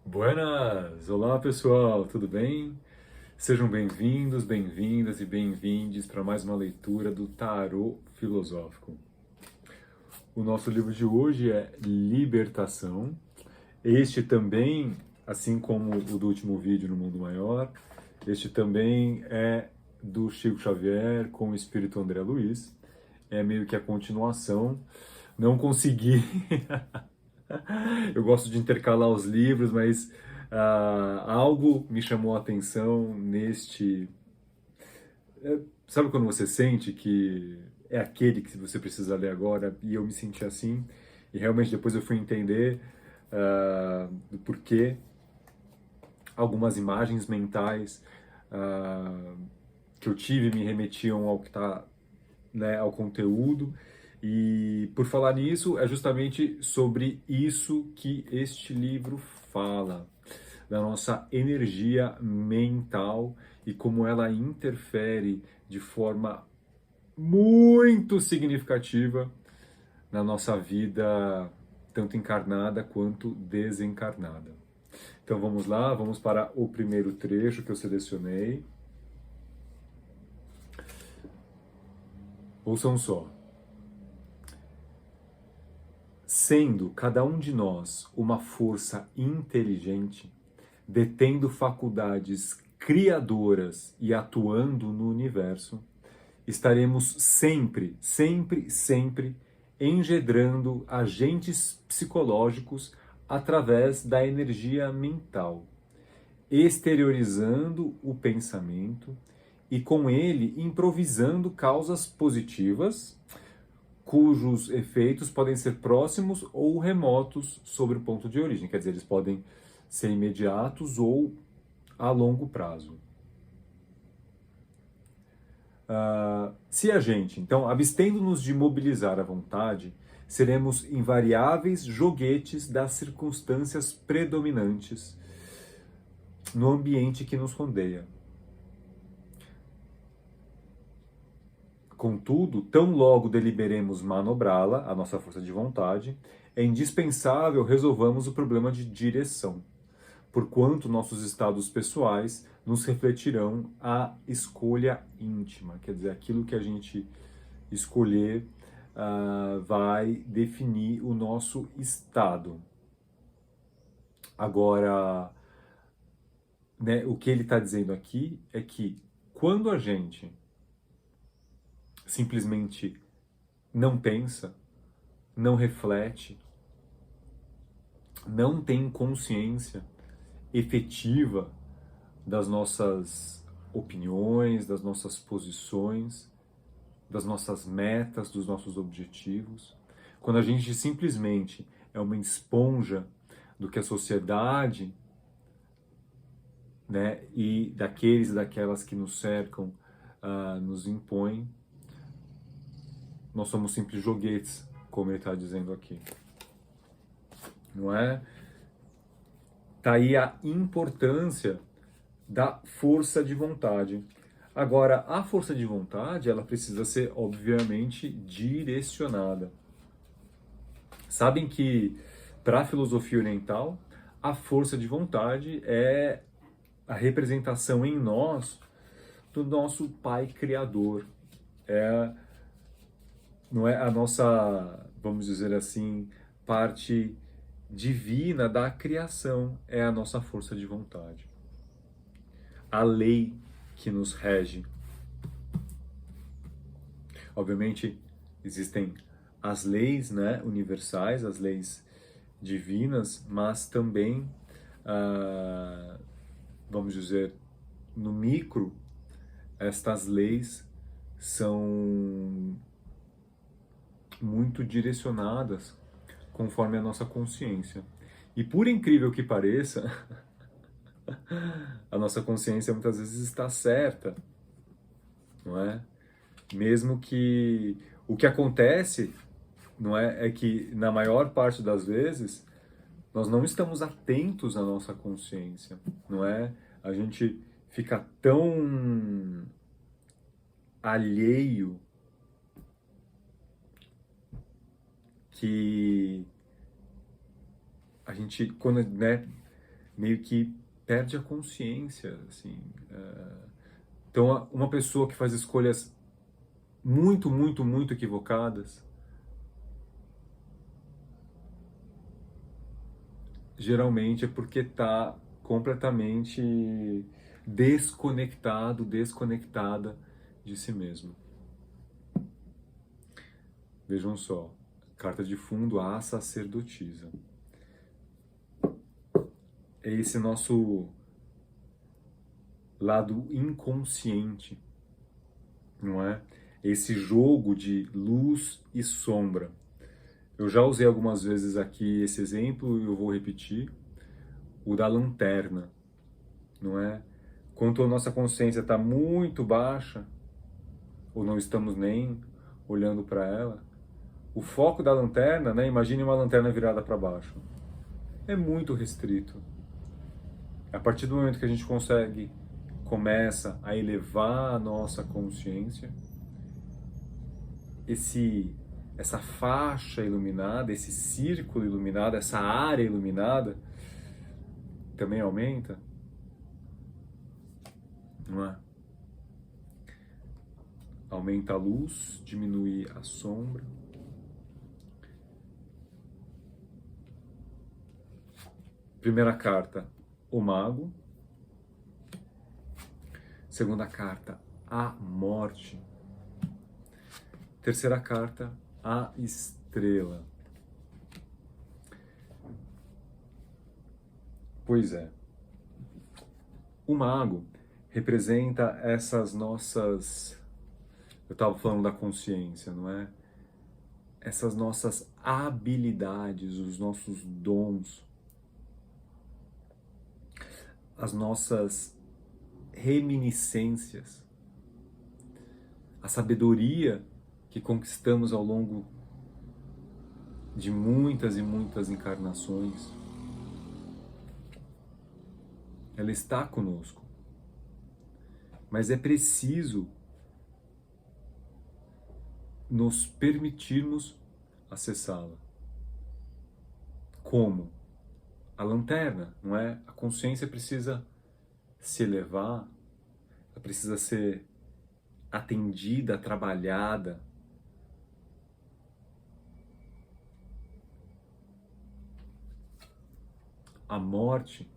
Buenas! Olá pessoal, tudo bem? Sejam bem-vindos, bem-vindas e bem-vindes para mais uma leitura do Tarô Filosófico. O nosso livro de hoje é Libertação. Este também, assim como o do último vídeo no Mundo Maior, este também é do Chico Xavier com o Espírito André Luiz. É meio que a continuação. Não consegui Eu gosto de intercalar os livros, mas algo me chamou a atenção neste. Sabe quando você sente que é aquele que você precisa ler agora? E eu me senti assim, e realmente depois eu fui entender do porquê algumas imagens mentais que eu tive me remetiam ao que está, né, ao conteúdo. E por falar nisso, é justamente sobre isso que este livro fala, da nossa energia mental e como ela interfere de forma muito significativa na nossa vida, tanto encarnada quanto desencarnada. Então vamos lá, vamos para o primeiro trecho que eu selecionei. Ouçam só. Sendo cada um de nós uma força inteligente, detendo faculdades criadoras e atuando no universo, estaremos sempre, sempre, sempre engendrando agentes psicológicos através da energia mental, exteriorizando o pensamento e com ele improvisando causas positivas cujos efeitos podem ser próximos ou remotos sobre o ponto de origem, quer dizer, eles podem ser imediatos ou a longo prazo. Se a gente, então, abstendo-nos de mobilizar a vontade, seremos invariáveis joguetes das circunstâncias predominantes no ambiente que nos rodeia. Contudo, tão logo deliberemos manobrá-la, a nossa força de vontade, é indispensável resolvamos o problema de direção, porquanto nossos estados pessoais nos refletirão a escolha íntima, quer dizer, aquilo que a gente escolher vai definir o nosso estado. Agora, né, o que ele está dizendo aqui é que quando a gente simplesmente não pensa, não reflete, não tem consciência efetiva das nossas opiniões, das nossas posições, das nossas metas, dos nossos objetivos. Quando a gente simplesmente é uma esponja do que a sociedade, né, e daqueles e daquelas que nos cercam nos impõem, nós somos simples joguetes, como ele está dizendo aqui. Não é? Tá aí a importância da força de vontade. Agora, a força de vontade, ela precisa ser, obviamente, direcionada. Sabem que, para a filosofia oriental, a força de vontade é a representação em nós do nosso Pai Criador. É, não é a nossa, vamos dizer assim, parte divina da criação, é a nossa força de vontade. A lei que nos rege. Obviamente, existem as leis, né, universais, as leis divinas, mas também, vamos dizer, no micro, estas leis são muito direcionadas conforme a nossa consciência. E por incrível que pareça, a nossa consciência muitas vezes está certa, não é? Mesmo que o que acontece, não é, é que na maior parte das vezes nós não estamos atentos à nossa consciência, não é? A gente fica tão alheio que a gente, quando, né, meio que perde a consciência, assim. Então, uma pessoa que faz escolhas muito, muito, muito equivocadas, geralmente é porque está completamente desconectado, desconectada de si mesmo. Vejam só, carta de fundo, a sacerdotisa. É esse nosso lado inconsciente, não é? Esse jogo de luz e sombra. Eu já usei algumas vezes aqui esse exemplo e eu vou repetir. O da lanterna, não é? Quando a nossa consciência está muito baixa, ou não estamos nem olhando para ela, o foco da lanterna, né? Imagine uma lanterna virada para baixo. É muito restrito. A partir do momento que a gente começa a elevar a nossa consciência, essa faixa iluminada, esse círculo iluminado, essa área iluminada também aumenta, não é? Aumenta a luz, diminui a sombra. Primeira carta, o mago. Segunda carta, a morte. Terceira carta, a estrela. Pois é. O mago representa essas nossas... Eu estava falando da consciência, não é? Essas nossas habilidades, os nossos dons, as nossas reminiscências, a sabedoria que conquistamos ao longo de muitas e muitas encarnações. Ela está conosco, mas é preciso nos permitirmos acessá-la. Como? A lanterna, não é? A consciência precisa se elevar, ela precisa ser atendida, trabalhada. A morte,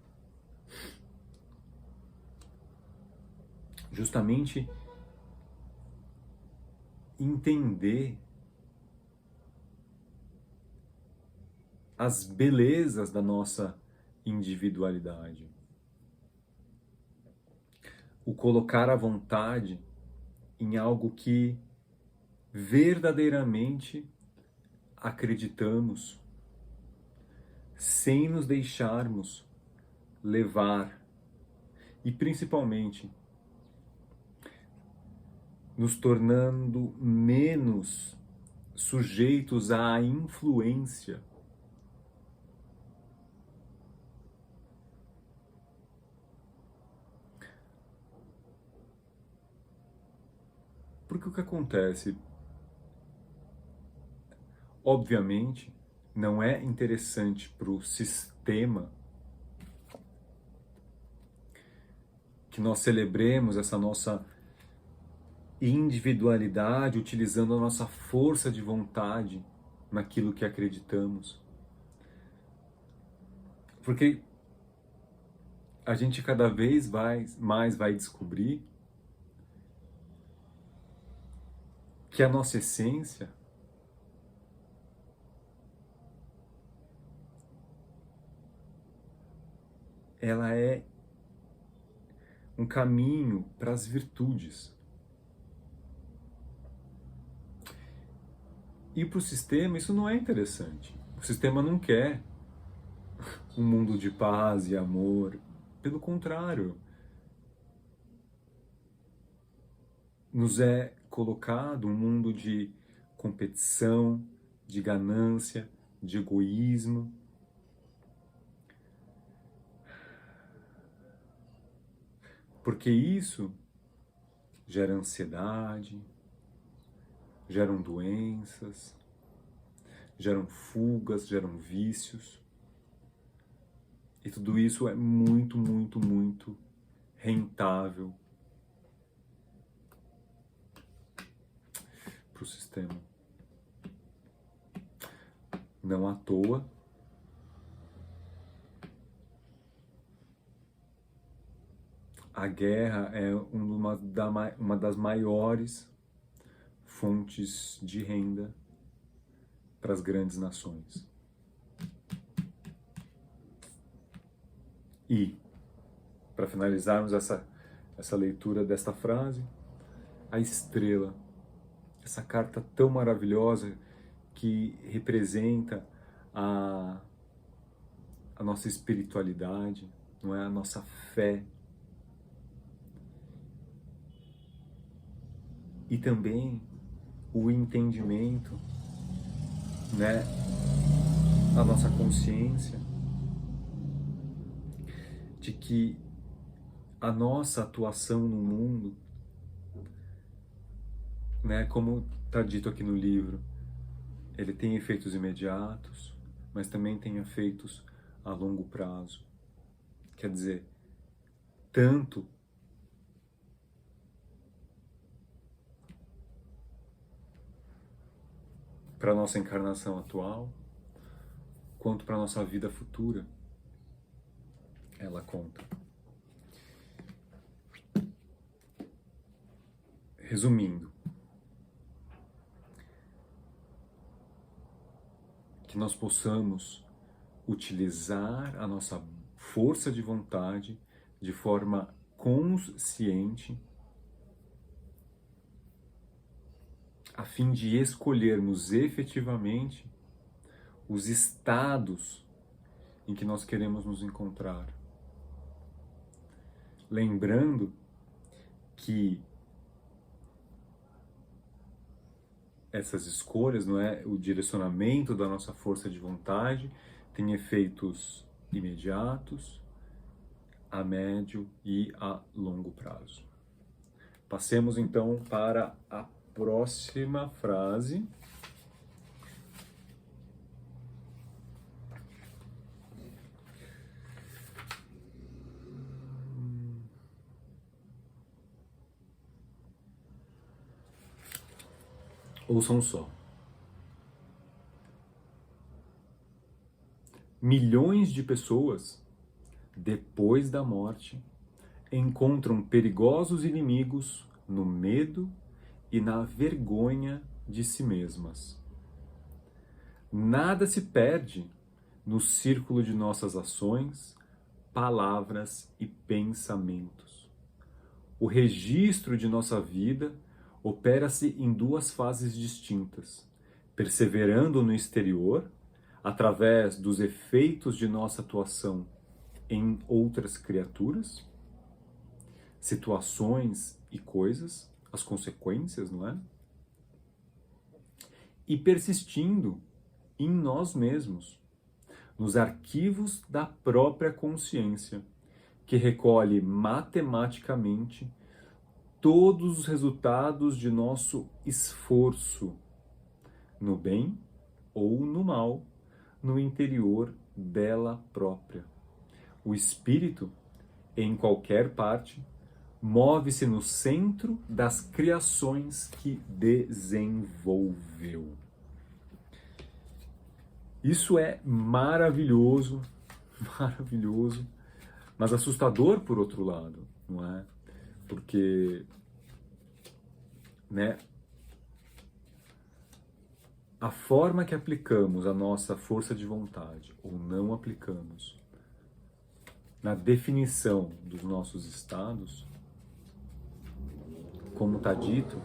justamente entender as belezas da nossa individualidade. O colocar a vontade em algo que verdadeiramente acreditamos, sem nos deixarmos levar e principalmente nos tornando menos sujeitos à influência. Porque o que acontece? Obviamente, não é interessante para o sistema que nós celebremos essa nossa individualidade, utilizando a nossa força de vontade naquilo que acreditamos. Porque a gente cada vez mais vai descobrir que a nossa essência ela é um caminho para as virtudes. E para o sistema isso não é interessante. O sistema não quer um mundo de paz e amor. Pelo contrário, nos é colocado um mundo de competição, de ganância, de egoísmo. Porque isso gera ansiedade, geram doenças, geram fugas, geram vícios. E tudo isso é muito, muito, muito rentável para o sistema. Não à toa, a guerra é uma das maiores fontes de renda para as grandes nações. E, para finalizarmos essa leitura desta frase, a estrela, essa carta tão maravilhosa que representa a, a nossa espiritualidade, não é? A nossa fé. E também o entendimento, né? A nossa consciência de que a nossa atuação no mundo, né, como está dito aqui no livro, ele tem efeitos imediatos, mas também tem efeitos a longo prazo. Quer dizer, tanto para a nossa encarnação atual, quanto para a nossa vida futura, ela conta. Resumindo, que nós possamos utilizar a nossa força de vontade de forma consciente, a fim de escolhermos efetivamente os estados em que nós queremos nos encontrar. Lembrando que essas escolhas, não é, o direcionamento da nossa força de vontade tem efeitos imediatos, a médio e a longo prazo. Passemos então para a próxima frase. Ouçam só. Milhões de pessoas, depois da morte, encontram perigosos inimigos no medo e na vergonha de si mesmas. Nada se perde no círculo de nossas ações, palavras e pensamentos. O registro de nossa vida opera-se em duas fases distintas, perseverando no exterior, através dos efeitos de nossa atuação em outras criaturas, situações e coisas, as consequências, não é? E persistindo em nós mesmos, nos arquivos da própria consciência, que recolhe matematicamente todos os resultados de nosso esforço, no bem ou no mal, no interior dela própria. O espírito, em qualquer parte, move-se no centro das criações que desenvolveu. Isso é maravilhoso, maravilhoso, mas assustador por outro lado, não é? Porque, né, a forma que aplicamos a nossa força de vontade ou não aplicamos na definição dos nossos estados, como está dito,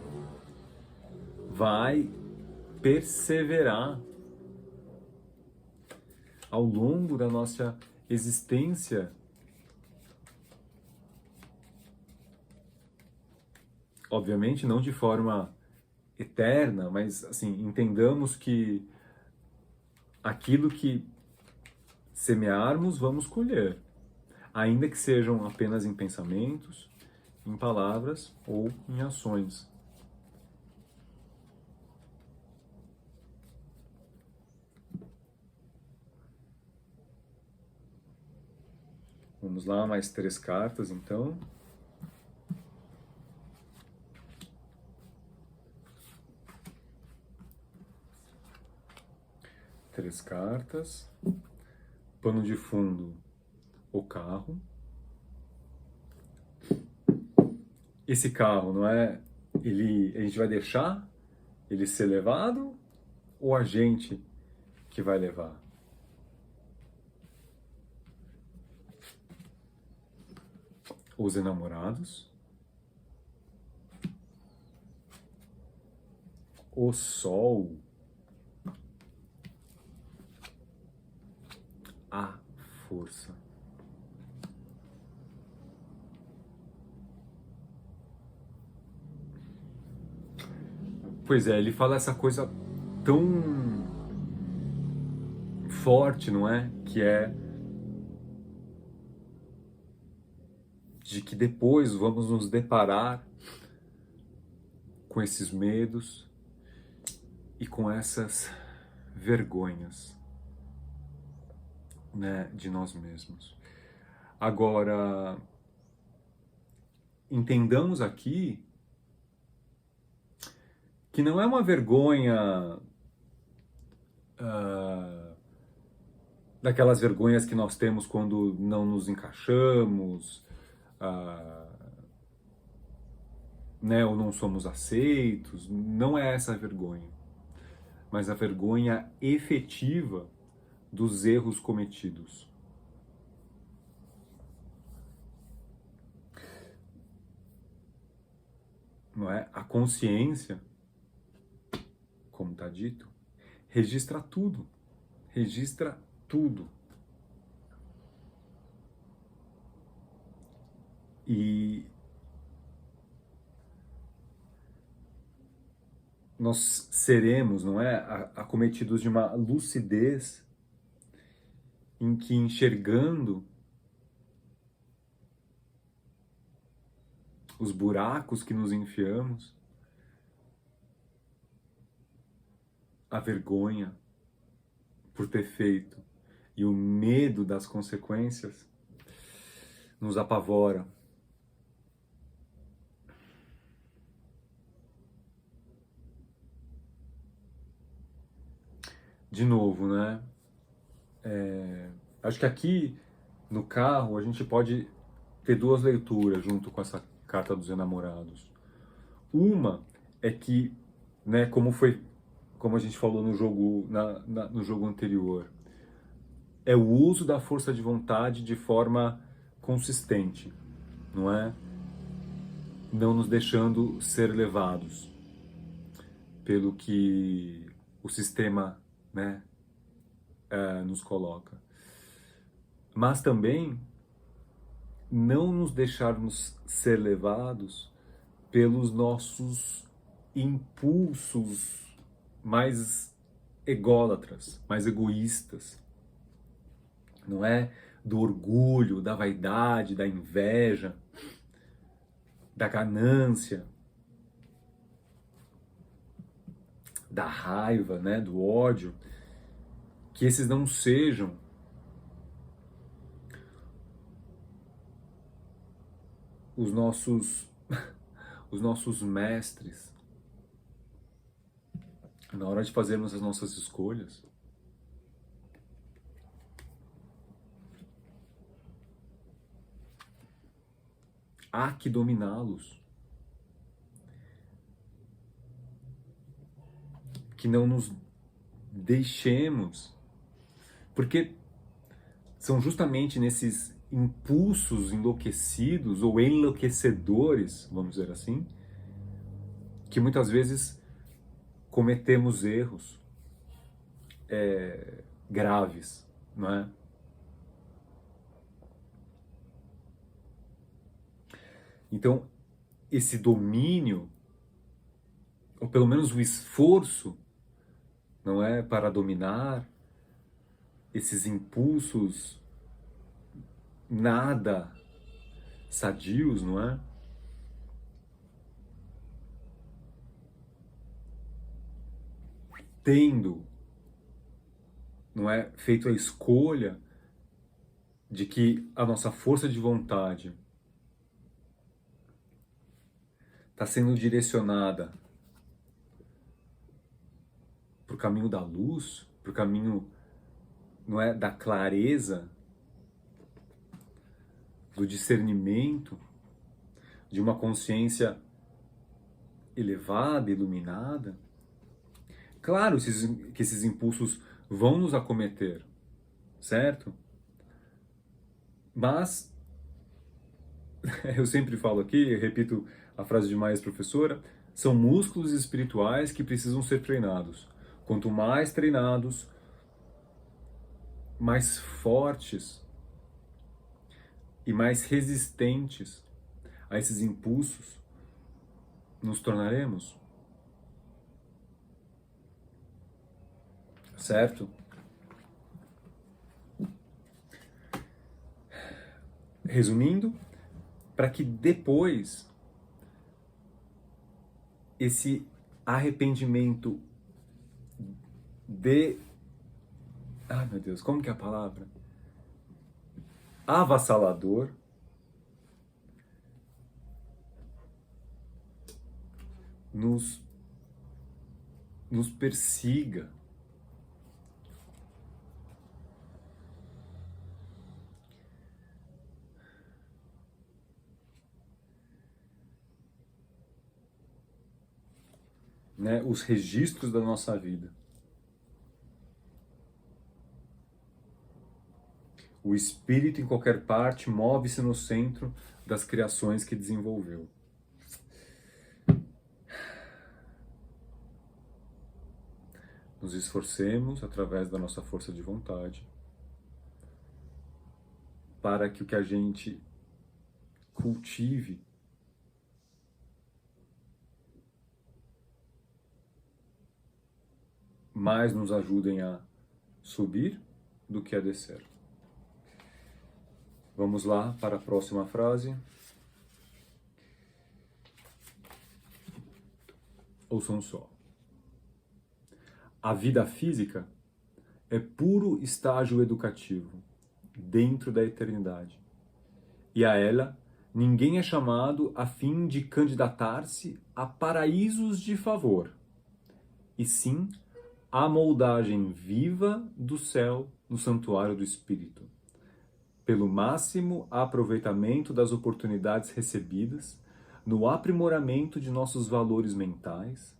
vai perseverar ao longo da nossa existência. Obviamente não de forma eterna, mas assim, entendamos que aquilo que semearmos, vamos colher, ainda que sejam apenas em pensamentos, em palavras ou em ações. Vamos lá, mais 3 cartas, então. Três cartas. Pano de fundo, o carro. Esse carro, não é? A gente vai deixar ele ser levado ou a gente que vai levar? Os enamorados. O sol. A força. Pois é, ele fala essa coisa tão forte, não é? Que é de que depois vamos nos deparar com esses medos e com essas vergonhas, né, de nós mesmos. Agora, entendamos aqui que não é uma vergonha daquelas vergonhas que nós temos quando não nos encaixamos, né, ou não somos aceitos. Não é essa a vergonha, mas a vergonha efetiva dos erros cometidos. Não é? A consciência, como está dito, registra tudo. Registra tudo. E nós seremos, não é, acometidos de uma lucidez em que, enxergando os buracos que nos enfiamos, a vergonha por ter feito e o medo das consequências nos apavora. De novo, né? Acho que aqui no carro a gente pode ter duas leituras junto com essa carta dos enamorados. Uma é que, né, como a gente falou no jogo, no jogo anterior, é o uso da força de vontade de forma consistente, não é? Não nos deixando ser levados pelo que o sistema, né, nos coloca. Mas também não nos deixarmos ser levados pelos nossos impulsos mais ególatras, mais egoístas. Não é? Do orgulho, da vaidade, da inveja, da ganância, da raiva, né? Do ódio. Que esses não sejam os nossos mestres na hora de fazermos as nossas escolhas. Há que dominá-los. Que não nos deixemos, porque são justamente nesses impulsos enlouquecidos ou enlouquecedores, vamos dizer assim, que muitas vezes cometemos erros graves, não é? Então, esse domínio, ou pelo menos o esforço, não é, para dominar esses impulsos nada sadios, não é? Tendo, não é, feito a escolha de que a nossa força de vontade está sendo direcionada para o caminho da luz, para o caminho, não é, da clareza, do discernimento, de uma consciência elevada, iluminada. Claro que esses impulsos vão nos acometer, certo? Mas, eu sempre falo aqui, eu repito a frase de mais professora, são músculos espirituais que precisam ser treinados. Quanto mais treinados, mais fortes e mais resistentes a esses impulsos nos tornaremos. Certo? Resumindo, para que depois esse arrependimento de... Ai, meu Deus, como que é a palavra? Avassalador, nos persiga. Né, os registros da nossa vida. O espírito em qualquer parte move-se no centro das criações que desenvolveu. Nos esforcemos através da nossa força de vontade para que o que a gente cultive mais nos ajudem a subir do que a descer. Vamos lá para a próxima frase. Ouçam só. A vida física é puro estágio educativo dentro da eternidade. E a ela ninguém é chamado a fim de candidatar-se a paraísos de favor, e sim a moldagem viva do céu no santuário do Espírito, pelo máximo aproveitamento das oportunidades recebidas, no aprimoramento de nossos valores mentais,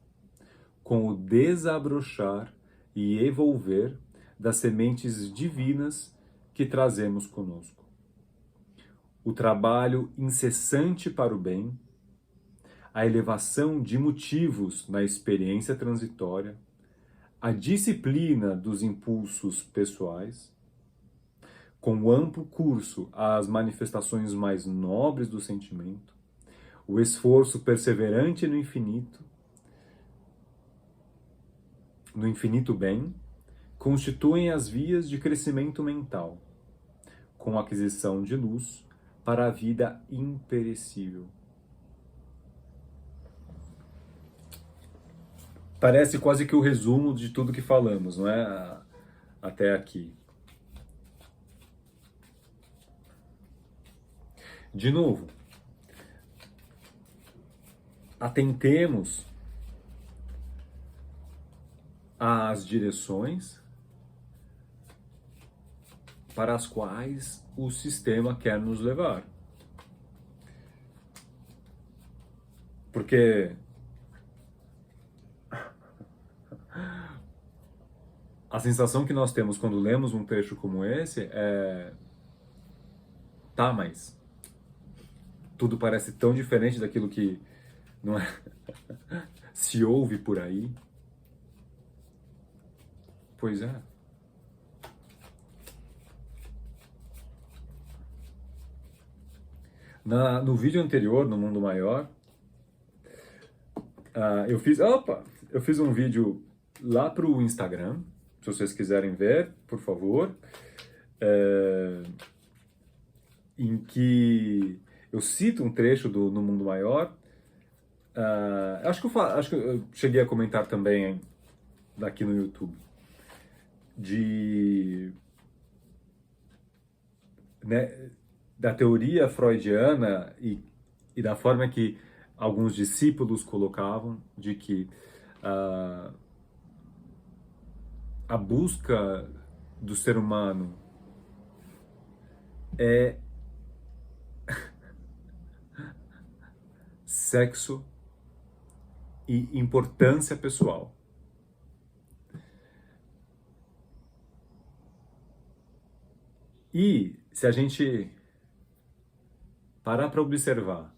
com o desabrochar e evolver das sementes divinas que trazemos conosco. O trabalho incessante para o bem, a elevação de motivos na experiência transitória, a disciplina dos impulsos pessoais, com amplo curso às manifestações mais nobres do sentimento, o esforço perseverante no infinito bem, constituem as vias de crescimento mental, com aquisição de luz para a vida imperecível. Parece quase que o resumo de tudo que falamos, não é? Até aqui. De novo, atentemos às direções para as quais o sistema quer nos levar. Porque a sensação que nós temos quando lemos um trecho como esse é... Tá, mas tudo parece tão diferente daquilo que não é se ouve por aí. Pois é. No vídeo anterior, no Mundo Maior, eu fiz um vídeo lá pro Instagram, se vocês quiserem ver, por favor, em que eu cito um trecho do No Mundo Maior. Acho que eu cheguei a comentar também aqui no YouTube, de né, da teoria freudiana e da forma que alguns discípulos colocavam de que ah, a busca do ser humano é sexo e importância pessoal. E se a gente parar para observar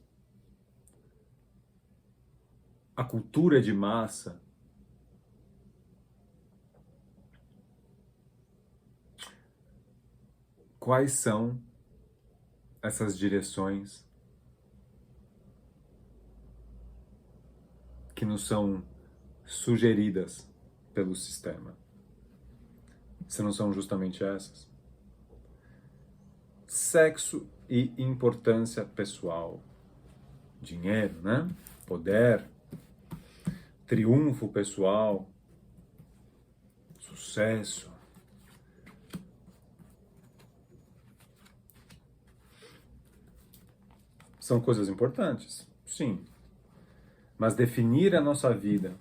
a cultura de massa, quais são essas direções que nos são sugeridas pelo sistema? Se não são justamente essas? Sexo e importância pessoal. Dinheiro, né? Poder, triunfo pessoal, sucesso. São coisas importantes, sim. Mas definir a nossa vida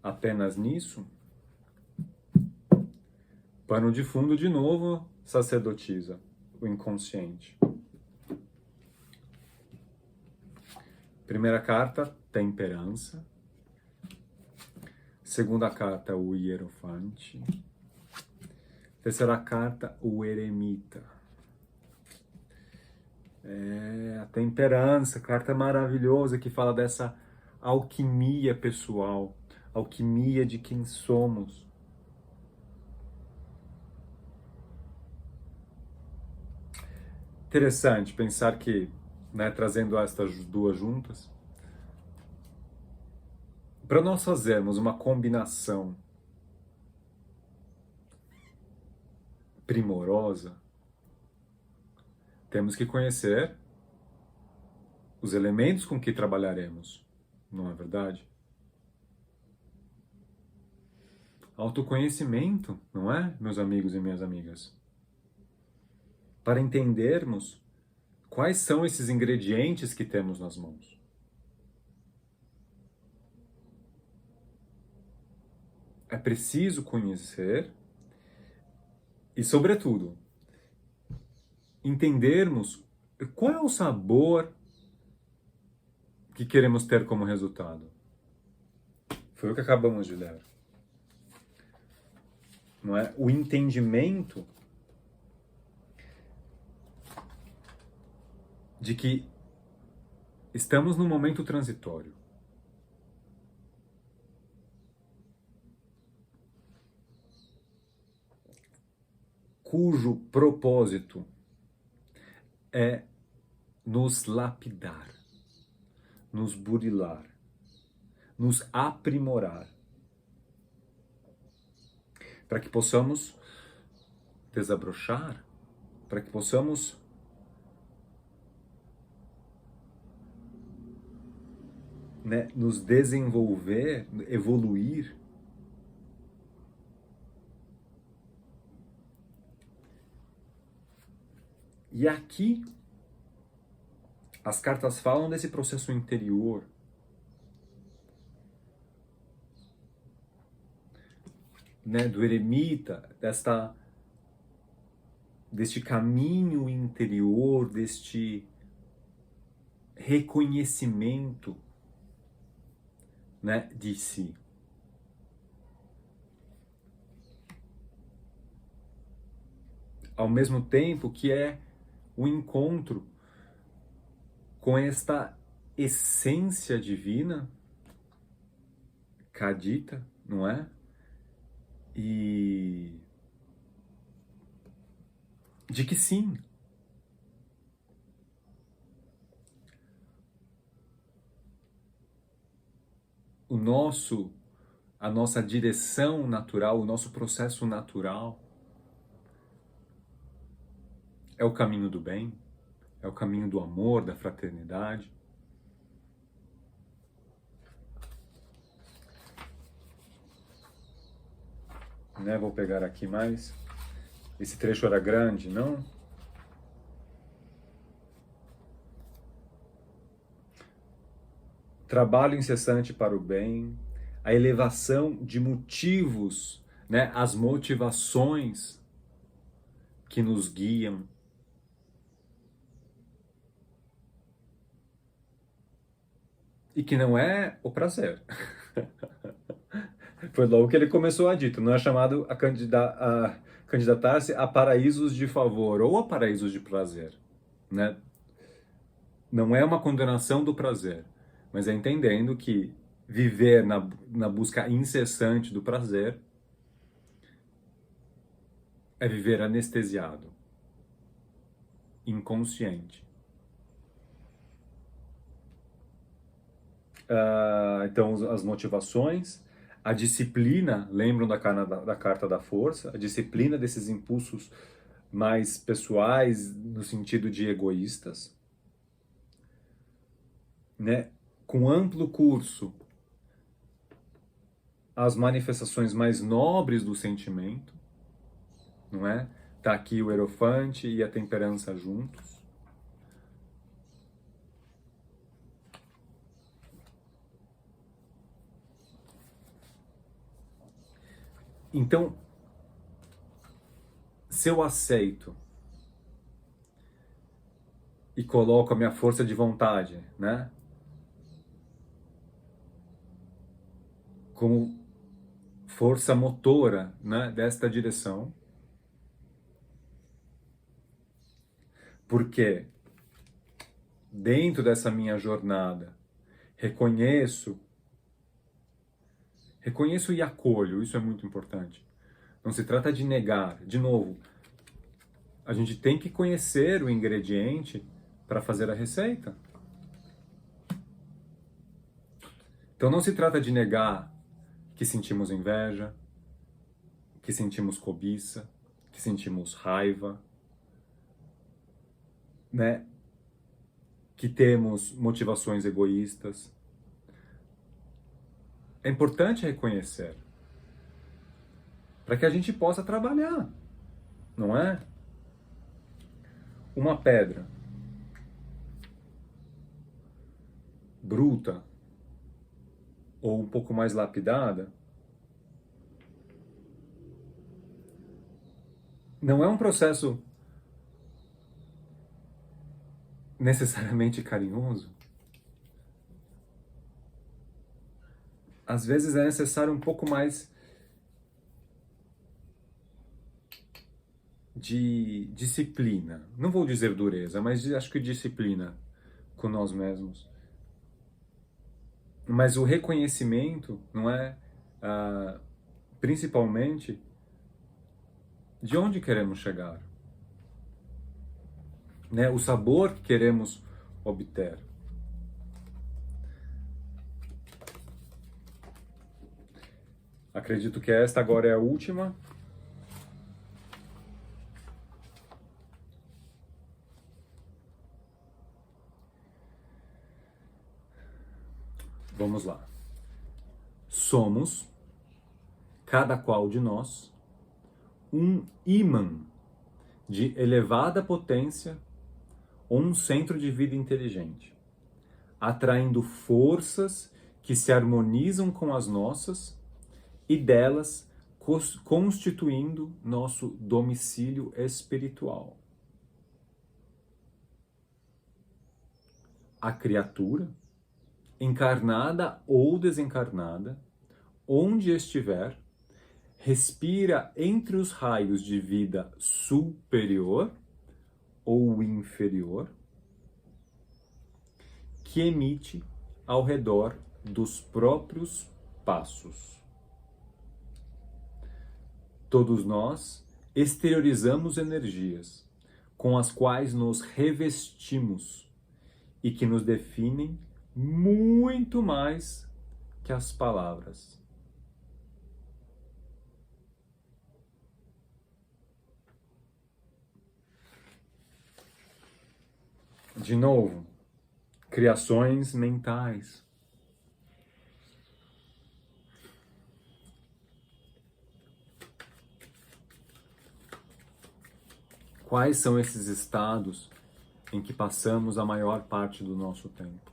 apenas nisso, pano de fundo de novo, sacerdotisa o inconsciente. Primeira carta, temperança. Segunda carta, o hierofante. Terceira carta, o eremita. A temperança, carta maravilhosa que fala dessa alquimia pessoal, alquimia de quem somos. Interessante pensar que, né, trazendo estas duas juntas, para nós fazermos uma combinação primorosa, temos que conhecer os elementos com que trabalharemos, não é verdade? Autoconhecimento, não é, meus amigos e minhas amigas? Para entendermos quais são esses ingredientes que temos nas mãos. É preciso conhecer e, sobretudo, entendermos qual é o sabor que queremos ter como resultado. Foi o que acabamos de ler. Não é? O entendimento de que estamos num momento transitório. Cujo propósito é nos lapidar, nos burilar, nos aprimorar, para que possamos desabrochar, para que possamos nos desenvolver, evoluir. E aqui as cartas falam desse processo interior, do eremita, deste caminho interior, deste reconhecimento, de si. Ao mesmo tempo que é o encontro com esta essência divina, Kadita, não é? E de que sim, a nossa direção natural, o nosso processo natural é o caminho do bem, é o caminho do amor, da fraternidade. Vou pegar aqui mais. Esse trecho era grande, não? trabalho incessante para o bem, a elevação de motivos, né, as motivações que nos guiam. E que não é o prazer. Foi logo que ele começou a dito, não é chamado a candidatar-se a paraísos de favor ou a paraísos de prazer, né? Não é uma condenação do prazer, mas é entendendo que viver na busca incessante do prazer é viver anestesiado, inconsciente. Então, as motivações, a disciplina, lembram da carta da força, a disciplina desses impulsos mais pessoais, no sentido de egoístas, né? Com amplo curso, as manifestações mais nobres do sentimento, não é? Tá aqui o Hierofante e a temperança juntos. Então, se eu aceito e coloco a minha força de vontade, né, como força motora, né, desta direção, porque dentro dessa minha jornada reconheço e acolho, isso é muito importante. Não se trata de negar, de novo, a gente tem que conhecer o ingrediente para fazer a receita. Então não se trata de negar que sentimos inveja, que sentimos cobiça, que sentimos raiva, né? Que temos motivações egoístas. É importante reconhecer para que a gente possa trabalhar, não é? Uma pedra bruta ou um pouco mais lapidada não é um processo necessariamente carinhoso. Às vezes é necessário um pouco mais de disciplina. Não vou dizer dureza, mas acho que disciplina com nós mesmos. Mas o reconhecimento, não é? Principalmente, de onde queremos chegar, né? O sabor que queremos obter. Acredito que esta agora é a última. Vamos lá. Somos, cada qual de nós, um ímã de elevada potência ou um centro de vida inteligente, atraindo forças que se harmonizam com as nossas e delas constituindo nosso domicílio espiritual. A criatura, encarnada ou desencarnada, onde estiver, respira entre os raios de vida superior ou inferior, que emite ao redor dos próprios passos. Todos nós exteriorizamos energias com as quais nos revestimos e que nos definem muito mais que as palavras. De novo, criações mentais. Quais são esses estados em que passamos a maior parte do nosso tempo?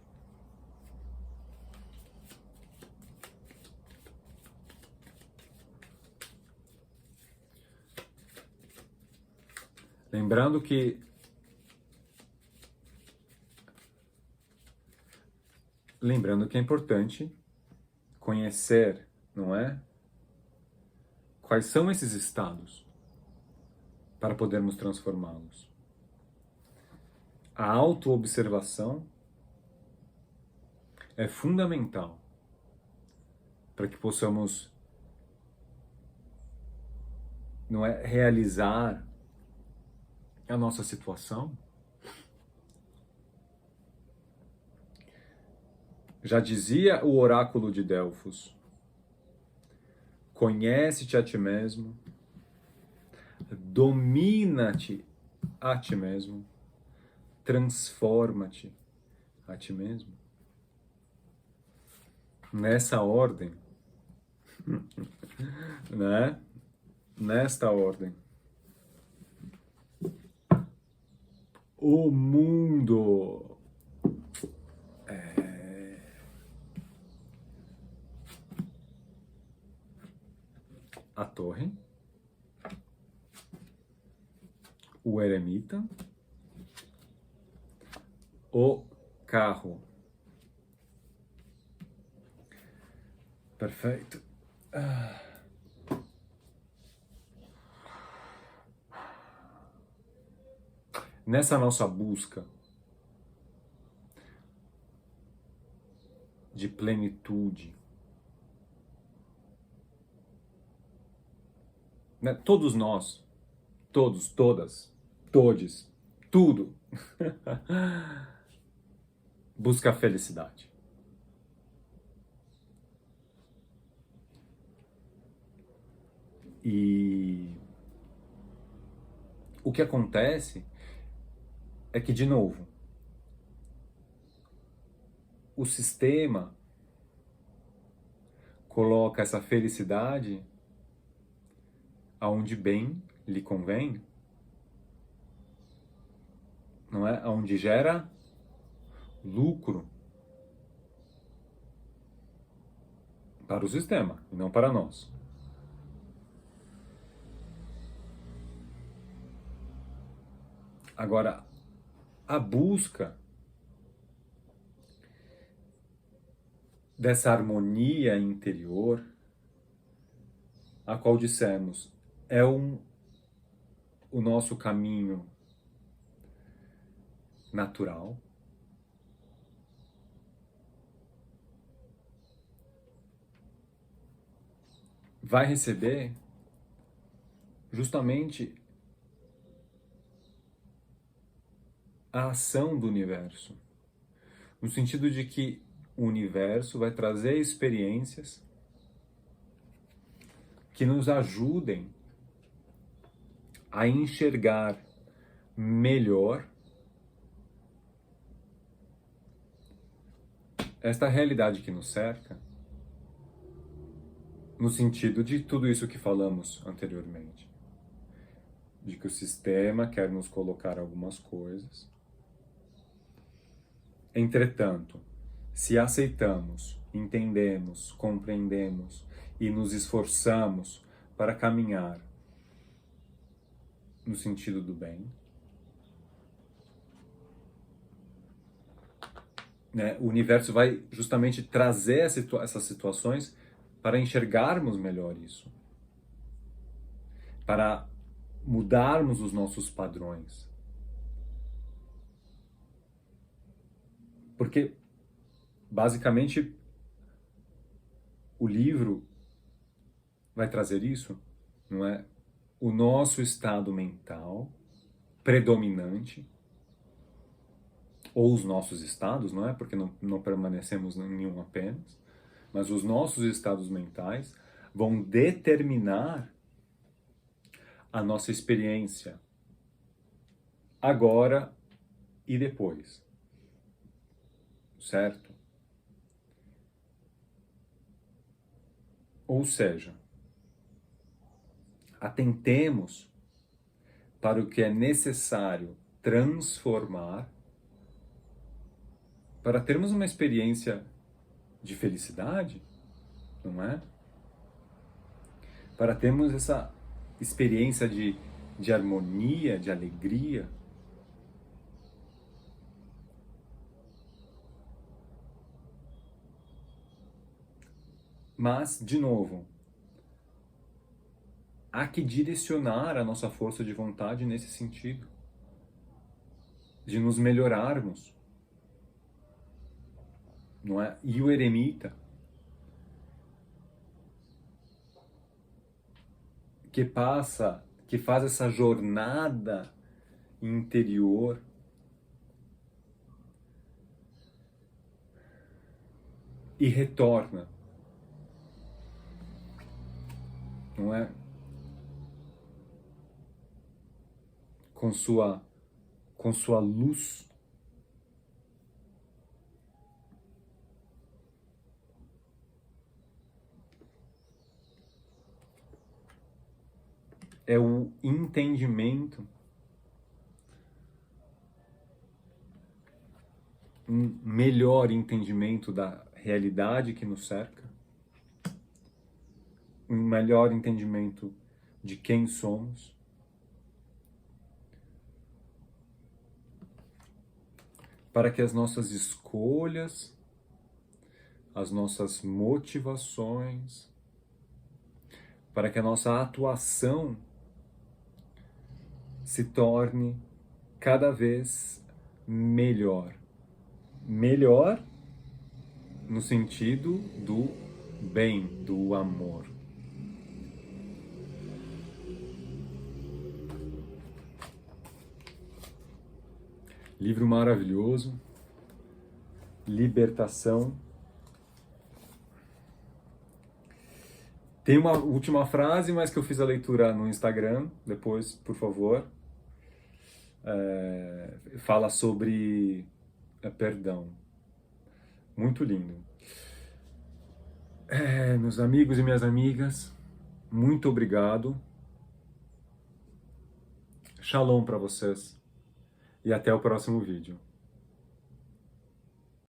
Lembrando que é importante conhecer, não é? Quais são esses estados para podermos transformá-los. A autoobservação é fundamental para que possamos, não é, realizar a nossa situação. Já dizia o oráculo de Delfos: conhece-te a ti mesmo, domina-te a ti mesmo, transforma-te a ti mesmo. Nessa ordem, né? Nesta ordem, o mundo a torre, o eremita, o carro. Perfeito. Nessa nossa busca de plenitude, né? Todos nós, todos, todas, todes, tudo busca a felicidade. E o que acontece é que, de novo, o sistema coloca essa felicidade aonde bem lhe convém, não é? Aonde gera lucro para o sistema e não para nós. Agora, a busca dessa harmonia interior, a qual dissemos, é o nosso caminho natural, vai receber justamente a ação do universo, no sentido de que o universo vai trazer experiências que nos ajudem a enxergar melhor esta realidade que nos cerca, no sentido de tudo isso que falamos anteriormente, de que o sistema quer nos colocar algumas coisas. Entretanto, se aceitamos, entendemos, compreendemos e nos esforçamos para caminhar no sentido do bem, né, o universo vai justamente trazer essas situações para enxergarmos melhor isso, para mudarmos os nossos padrões. Porque, basicamente, o livro vai trazer isso, não é? O nosso estado mental predominante, ou os nossos estados, não é? Porque não permanecemos em nenhum apenas, mas os nossos estados mentais vão determinar a nossa experiência agora e depois. Certo? Ou seja, atentemos para o que é necessário transformar para termos uma experiência de felicidade, não é? Para termos essa experiência de de harmonia, de alegria. Mas, de novo, há que direcionar a nossa força de vontade nesse sentido, de nos melhorarmos, não é? E o eremita, que faz essa jornada interior, e retorna, não é? Com sua luz. É o entendimento, um melhor entendimento da realidade que nos cerca, um melhor entendimento de quem somos, para que as nossas escolhas, as nossas motivações, para que a nossa atuação se torne cada vez melhor. Melhor no sentido do bem, do amor. Livro maravilhoso, Libertação. Tem uma última frase, mas que eu fiz a leitura no Instagram, depois, por favor. Fala sobre perdão. Muito lindo. Meus amigos e minhas amigas, muito obrigado. Shalom para vocês. E até o próximo vídeo.